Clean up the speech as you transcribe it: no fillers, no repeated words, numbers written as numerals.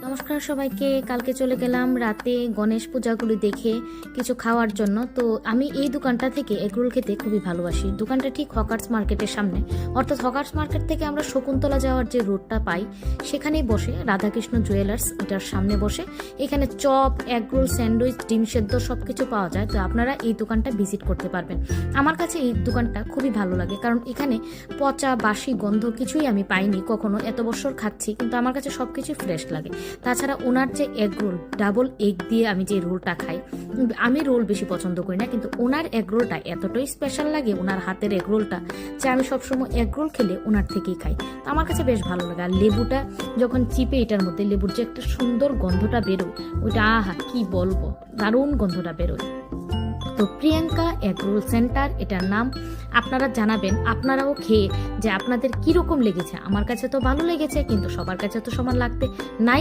নমস্কার সবাইকে। কালকে চলে গেলাম রাতে গণেশ পূজাগুলি দেখে কিছু খাওয়ার জন্য। তো আমি এই দোকানটা থেকে এগরোল খেতে খুবই ভালোবাসি। দোকানটা ঠিক হকার্স মার্কেটের সামনে, অর্থাৎ হকার্স মার্কেট থেকে আমরা শকুন্তলা যাওয়ার যে রোডটা পাই সেখানেই বসে রাধাকৃষ্ণ জুয়েলার্স, এটার সামনে বসে। এখানে চপ, এগরোল, স্যান্ডউইচ, ডিম সেদ্ধ সব কিছু পাওয়া যায়। তো আপনারা এই দোকানটা ভিজিট করতে পারবেন। আমার কাছে এই দোকানটা খুবই ভালো লাগে, কারণ এখানে পচা বাসি গন্ধ কিছুই আমি পাইনি কখনো। এত বছর খাচ্ছি কিন্তু আমার কাছে সব কিছু ফ্রেশ লাগে। তাছাড়া ওনার যে এগ রোল, ডাবল এগ দিয়ে আমি যে রোলটা খাই, আমি রোল বেশি পছন্দ করি না, কিন্তু ওনার এগ রোলটা এতটাই স্পেশাল লাগে, ওনার হাতের এগ রোলটা, যে আমি সবসময় এগ রোল খেলে ওনার থেকেই খাই। তো আমার কাছে বেশ ভালো লাগে। আর লেবুটা যখন চিপে এটার মধ্যে লেবুর যে একটা সুন্দর গন্ধটা বেরোয়, ওইটা আহা কি বলবো, দারুণ গন্ধটা বেরোয়। তো প্রিয়াঙ্কা এগরোল সেন্টার এটার নাম। আপনারা জানাবেন আপনারাও খেয়ে যে আপনাদের কীরকম লেগেছে। আমার কাছে তো ভালো লেগেছে, কিন্তু সবার কাছে তো সমান লাগতে নাই।